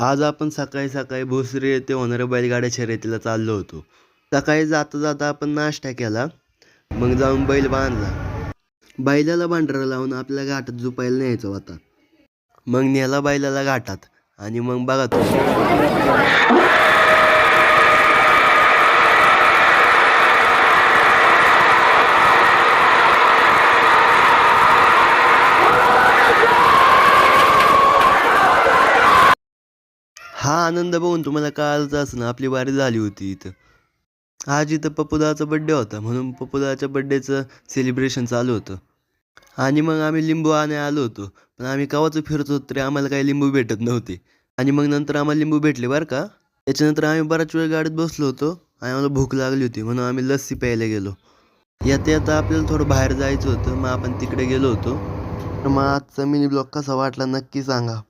आज आपण सकाळी सकाळी भोसरी येथे होणाऱ्या बैलगाड्या शर्यतीला चाललो होतो. सकाळी जाता जाता आपण नाश्ता केला, मग जाऊन बैल बांधला. बैलाला भांडारा लावून आपल्या घाटात झोपायला न्यायचा होता. मग नेला बैलाला घाटात आणि मग बघा तुम्ही. हा आनंद बघून तुम्हाला कळालंच असणार आपली वारी झाली होती इथं. आज इथं पप्पूदाचा बड्डे होता म्हणून पप्पूदाच्या बड्डेचं सेलिब्रेशन चालू होतं. आणि मग आम्ही लिंबू आणायला आलो होतो, पण आम्ही केव्हाचं फिरत होतो तरी आम्हाला काही लिंबू भेटत नव्हते. आणि मग नंतर आम्हाला लिंबू भेटले बरं का. त्याच्यानंतर आम्ही बराच वेळ गाडीत बसलो होतो आणि आम्हाला भूक लागली होती म्हणून आम्ही लस्सी प्यायला गेलो. येता येता आपल्याला थोडं बाहेर जायचं होतं, मग आपण तिकडे गेलो होतो. तर मग आजचा मिनी ब्लॉग कसा वाटला नक्की सांगा.